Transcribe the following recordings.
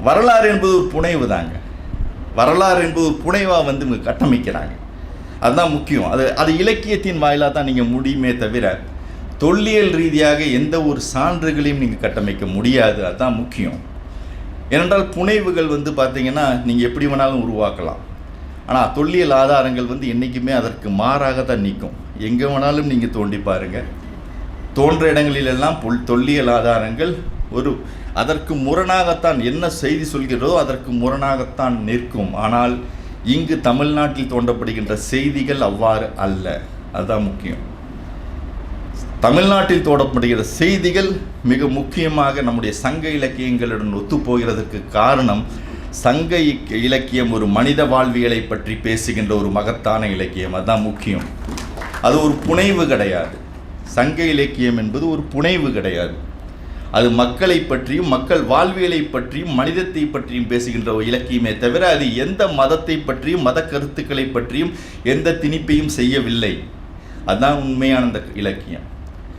வரலாறு என்பது ஒரு புனைவு தாங்க. வரலாறு என்பது ஒரு புனைவாக வந்து இவங்க கட்டமைக்கிறாங்க. அதுதான் முக்கியம். அது இலக்கியத்தின் வாயிலாக தான் நீங்கள் முடியுமே தவிர தொல்லியல் ரீதியாக எந்த ஒரு சான்றுகளையும் நீங்கள் கட்டமைக்க முடியாது. அதுதான் முக்கியம். ஏனென்றால் புனைவுகள் வந்து பார்த்தீங்கன்னா நீங்கள் எப்படி வேணாலும் உருவாக்கலாம். ஆனால் தொல்லியல் ஆதாரங்கள் வந்து என்றைக்குமே அதற்கு மாறாக தான் நிற்கும். எங்கே வேணாலும் நீங்கள் தோண்டி பாருங்கள், தோன்ற இடங்களிலெல்லாம் தொல்லியல் ஆதாரங்கள் அதற்கு முரணாகத்தான் என்ன செய்தி சொல்கிறதோ அதற்கு முரணாகத்தான் நிற்கும். ஆனால் இங்கு தமிழ்நாட்டில் தோன்றப்படுகின்ற செய்திகள் அவ்வாறு அல்ல. அதுதான் முக்கியம். தமிழ்நாட்டில் தோன்றப்படுகிற செய்திகள் மிக முக்கியமாக நம்முடைய சங்க இலக்கியங்களுடன் ஒத்துப்போகிறதுக்கு காரணம், சங்க இலக்கியம் ஒரு மனித வாழ்வியலை பற்றி பேசுகின்ற ஒரு மகத்தான இலக்கியம். அதுதான் முக்கியம். அது ஒரு புனைவு கிடையாது. சங்க இலக்கியம் என்பது ஒரு புனைவு கிடையாது. அது மக்களை பற்றியும் மக்கள் வாழ்வியலை பற்றியும் மனிதத்தை பற்றியும் பேசுகின்ற ஒரு இலக்கியமே தவிர அது எந்த மதத்தை பற்றியும் மத கருத்துக்களை பற்றியும் எந்த திணிப்பையும் செய்யவில்லை. அதுதான் உண்மையான அந்த இலக்கியம்.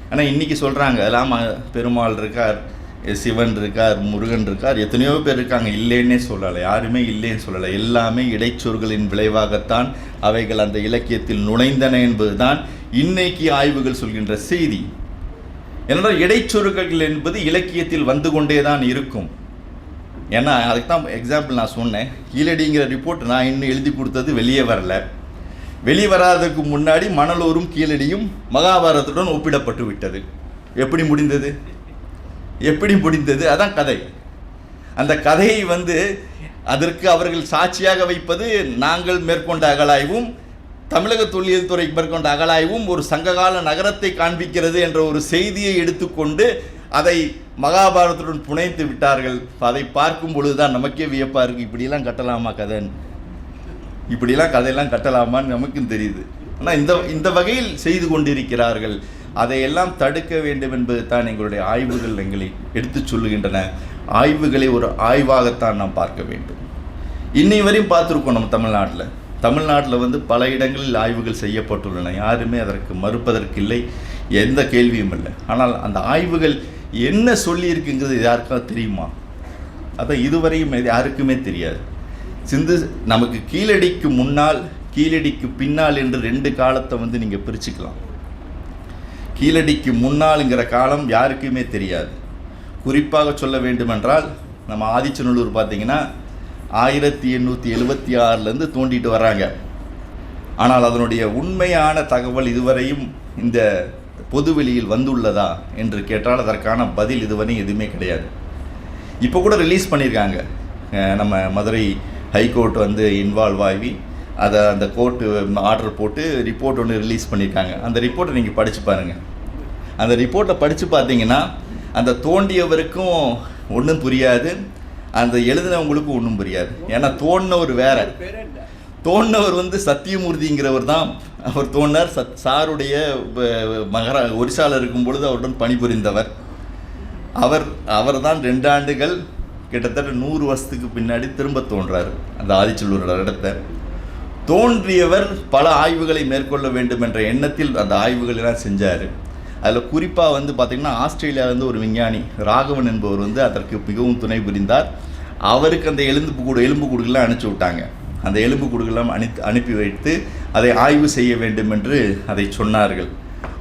ஆனால் இன்றைக்கி சொல்கிறாங்க அதெல்லாம் பெருமாள் இருக்கார், சிவன் இருக்கார், முருகன் இருக்கார், எத்தனையோ பேர் இருக்காங்க, இல்லைன்னே சொல்லலை. யாருமே இல்லைன்னு சொல்லலை. எல்லாமே இடைச்சொற்களின் விளைவாகத்தான் அவைகள் அந்த இலக்கியத்தில் நுழைந்தன என்பதுதான் இன்னைக்கு ஆய்வுகள் சொல்கின்ற செய்தி. ஏனென்றால் இடைச்சொற்கள் என்பது இலக்கியத்தில் வந்து கொண்டே தான் இருக்கும். ஏன்னா அதுக்கு தான் எக்ஸாம்பிள் நான் சொன்னேன். கீழடிங்கிற ரிப்போர்ட் நான் இன்னும் எழுதி கொடுத்தது வெளியே வரல. வெளிவராததுக்கு முன்னாடி மணலூரும் கீழடியும் மகாபாரதத்துடன் ஒப்பிடப்பட்டு விட்டது. எப்படி முடிந்தது? அதான் கதை. அந்த கதையை வந்து அதற்கு அவர்கள் சாட்சியாக வைப்பது நாங்கள் மேற்கொண்ட அகழாய்வும் தமிழக தொல்லியல் துறை மேற்கொண்ட அகழாய்வும் ஒரு சங்ககால நகரத்தை காண்பிக்கிறது என்ற ஒரு செய்தியை எடுத்துக்கொண்டு அதை மகாபாரதத்துடன் புனைத்து விட்டார்கள். அதை பார்க்கும் பொழுது தான் நமக்கே வியப்பாக இருக்குது. இப்படிலாம் கட்டலாமா இப்படிலாம் கதையெல்லாம் கட்டலாமான்னு நமக்கும் தெரியுது. ஆனால் இந்த வகையில் செய்து கொண்டிருக்கிறார்கள். அதையெல்லாம் தடுக்க வேண்டும் என்பது தான் எங்களுடைய ஆய்வுகள் எங்களை எடுத்து சொல்லுகின்றன. ஆய்வுகளை ஒரு ஆய்வாகத்தான் நாம் பார்க்க வேண்டும். இன்னை வரையும் பார்த்துருக்கோம். நம்ம தமிழ்நாட்டில் வந்து பல இடங்களில் ஆய்வுகள் செய்யப்பட்டுள்ளன. யாருமே அதற்கு மறுப்பதற்கில்லை, எந்த கேள்வியும் இல்லை. ஆனால் அந்த ஆய்வுகள் என்ன சொல்லியிருக்குங்கிறது யாருக்காவது தெரியுமா? அதான் இதுவரையும் யாருக்குமே தெரியாது. நமக்கு கீழடிக்கு முன்னால் கீழடிக்கு பின்னால் என்று 2 காலத்தை வந்து நீங்கள் பிரிச்சுக்கலாம். கீழடிக்கு முன்னாலுங்கிற காலம் யாருக்குமே தெரியாது. குறிப்பாக சொல்ல வேண்டுமென்றால் நம்ம ஆதிச்சநல்லூர் பார்த்திங்கன்னா 1876 தோண்டிட்டு வர்றாங்க. ஆனால் அதனுடைய உண்மையான தகவல் இதுவரையும் இந்த பொதுவெளியில் வந்துள்ளதா என்று கேட்டால் அதற்கான பதில் இதுவரை எதுவுமே கிடையாது. இப்போ கூட ரிலீஸ் பண்ணியிருக்காங்க. நம்ம மதுரை ஹைகோர்ட் வந்து இன்வால்வ் ஆகி அந்த கோர்ட்டு ஆர்டர் போட்டு ரிப்போர்ட் ஒன்று ரிலீஸ் பண்ணியிருக்காங்க. அந்த ரிப்போர்ட்டை நீங்கள் படித்து பாருங்கள். அந்த ரிப்போர்ட்டை படித்து பார்த்தீங்கன்னா அந்த தோண்டியவருக்கும் ஒன்றும் புரியாது, அந்த எழுதினவங்களுக்கும் ஒன்றும் புரியாது. ஏன்னா தோண்டினவர் வந்து சத்தியமூர்த்திங்கிறவர் தான். அவர் தோண்டினார். சாருடைய ஒரிசாவில் இருக்கும் பொழுது அவருடன் பணிபுரிந்தவர். அவர் தான் 2 ஆண்டுகள் கிட்டத்தட்ட 100 வருஷத்துக்கு பின்னாடி திரும்ப தோன்றார் அந்த ஆதிச்சல்லூரோட இடத்தை. தோன்றியவர் பல ஆய்வுகளை மேற்கொள்ள வேண்டும் என்ற எண்ணத்தில் அந்த ஆய்வுகளெல்லாம் செஞ்சார். அதில் குறிப்பாக வந்து பார்த்திங்கன்னா ஆஸ்திரேலியாவிலேருந்து ஒரு விஞ்ஞானி ராகவன் என்பவர் வந்து அதற்கு மிகவும் துணை புரிந்தார். அவருக்கு அந்த எலும்புக்கூடுகள்லாம் அனுப்பிச்சி விட்டாங்க. அந்த எலும்புக்கூடுகள்லாம் அனுப்பி வைத்து அதை ஆய்வு செய்ய வேண்டும் என்று அதை சொன்னார்கள்.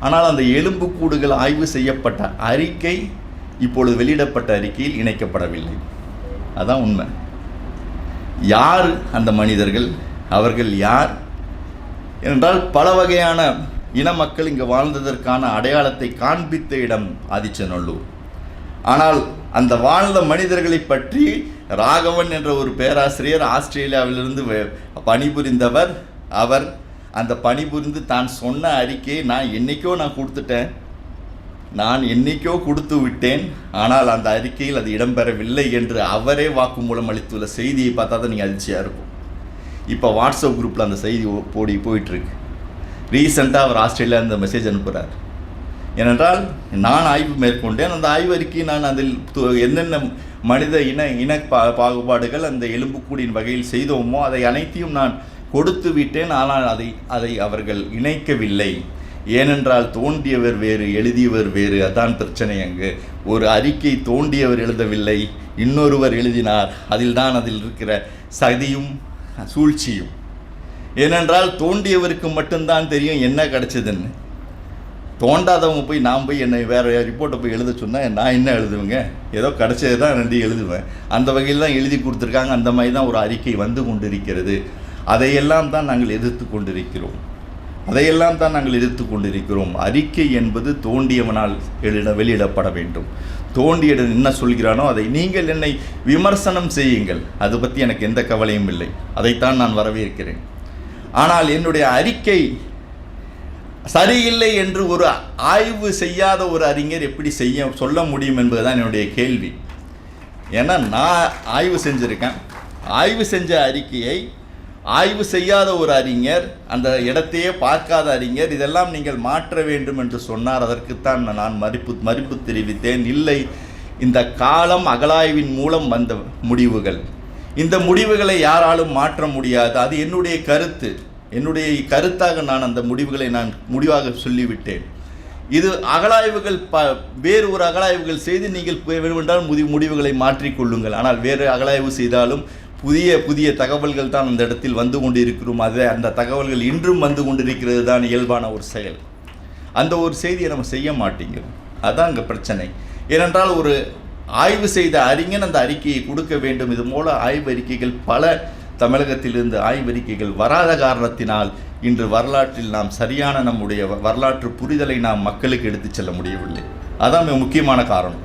ஆனால் அந்த எலும்புக்கூடுகள் ஆய்வு செய்யப்பட்ட அறிக்கை இப்பொழுது வெளியிடப்பட்ட அறிக்கையில் இணைக்கப்படவில்லை. அதான் உண்மை. யார் அந்த மனிதர்கள்? அவர்கள் யார் என்றால் பல வகையான இன மக்கள் இங்கு வாழ்ந்ததற்கான அடையாளத்தை காண்பித்த இடம் ஆதிச்சநல்லூர். ஆனால் அந்த வாழ்ந்த மனிதர்களை பற்றி ராகவன் என்ற ஒரு பேராசிரியர் ஆஸ்திரேலியாவிலிருந்து பணிபுரிந்தவர். அவர் அந்த பணிபுரிந்து தான் சொன்ன அறிக்கையை நான் என்னைக்கோ கொடுத்து விட்டேன், ஆனால் அந்த அறிக்கையில் அது இடம்பெறவில்லை என்று அவரே வாக்குமூலம் அளித்துள்ள செய்தியை பார்த்தா தான் நீங்கள் அதிர்ச்சியாக இருக்கும். இப்போ வாட்ஸ்அப் குரூப்பில் அந்த செய்தி போயிட்டுருக்கு. ரீசெண்டாக அவர் ஆஸ்திரேலியா இந்த மெசேஜ் அனுப்புகிறார். ஏனென்றால் நான் ஆய்வு மேற்கொண்டேன். அந்த ஆய்வு அறிக்கையை நான் அதில் என்னென்ன மனித இன பாகுபாடுகள் அந்த எலும்புக்கூடின் வகையில் செய்தோமோ அதை அனைத்தையும் நான் கொடுத்து விட்டேன். ஆனால் அதை அவர்கள் இணைக்கவில்லை. ஏனென்றால் தோண்டியவர் வேறு, எழுதியவர் வேறு. அதான் பிரச்சனை. அங்கு ஒரு அறிக்கை தோண்டியவர் எழுதவில்லை, இன்னொருவர் எழுதினார். அதில் இருக்கிற சதியும் சூழ்ச்சியும். ஏனென்றால் தோண்டியவருக்கு மட்டும்தான் தெரியும் என்ன கிடைச்சதுன்னு. தோண்டாதவங்க போய் நான் போய் என்னை வேறு ரிப்போர்ட்டை போய் எழுத சொன்னால் நான் என்ன எழுதுவேங்க? ஏதோ கிடைச்சது தான் 2 எழுதுவேன். அந்த வகையில் தான் எழுதி கொடுத்துருக்காங்க. அந்த மாதிரி தான் ஒரு அறிக்கை வந்து கொண்டிருக்கிறது. அதையெல்லாம் தான் நாங்கள் எதிர்த்து கொண்டிருக்கிறோம். அறிக்கை என்பது தோண்டியவனால் வெளியிடப்பட வேண்டும். தோண்டியவன் என்ன சொல்கிறானோ அதை நீங்கள் என்னை விமர்சனம் செய்யுங்கள், அது பற்றி எனக்கு எந்த கவலையும் இல்லை, அதைத்தான் நான் வரவேற்கிறேன். ஆனால் என்னுடைய அறிக்கை சரியில்லை என்று ஒரு ஆய்வு செய்யாத ஒரு அறிஞர் எப்படி சொல்ல முடியும் என்பதுதான் என்னுடைய கேள்வி. ஏன்னா நான் ஆய்வு செஞ்சுருக்கேன். ஆய்வு செஞ்ச அறிக்கையை ஆய்வு செய்யாத ஒரு அறிஞர், அந்த இடத்தையே பார்க்காத அறிஞர், இதெல்லாம் நீங்கள் மாற்ற வேண்டும் என்று சொன்னார். அதற்குத்தான் நான் மறுப்பு தெரிவித்தேன். இல்லை, இந்த காலம் அகழாய்வின் மூலம் வந்த முடிவுகள், இந்த முடிவுகளை யாராலும் மாற்ற முடியாது. அது என்னுடைய கருத்தாக நான் அந்த முடிவுகளை முடிவாக சொல்லிவிட்டேன். இது அகழாய்வுகள் வேறு ஒரு அகழாய்வுகள் செய்து நீங்கள் வேண்டுமென்றால் முடிவுகளை மாற்றிக்கொள்ளுங்கள். ஆனால் வேறு அகழாய்வு செய்தாலும் புதிய தகவல்கள் தான் அந்த இடத்தில் வந்து கொண்டு இருக்கிறோம். அந்த தகவல்கள் இன்றும் வந்து கொண்டிருக்கிறது தான் இயல்பான ஒரு செயல். அந்த ஒரு செய்தியை நம்ம செய்ய மாட்டேங்கிறோம். அதுதான் அங்கே பிரச்சனை. ஏனென்றால் ஒரு ஆய்வு செய்த அறிஞன் அந்த அறிக்கையை கொடுக்க வேண்டும். இது போல ஆய்வறிக்கைகள் பல தமிழகத்திலிருந்து ஆய்வறிக்கைகள் வராத காரணத்தினால் இன்று வரலாற்றில் நாம் சரியான நம்முடைய வரலாற்று புரிதலை நாம் மக்களுக்கு எடுத்துச் செல்ல முடியவில்லை. அதான் முக்கியமான காரணம்.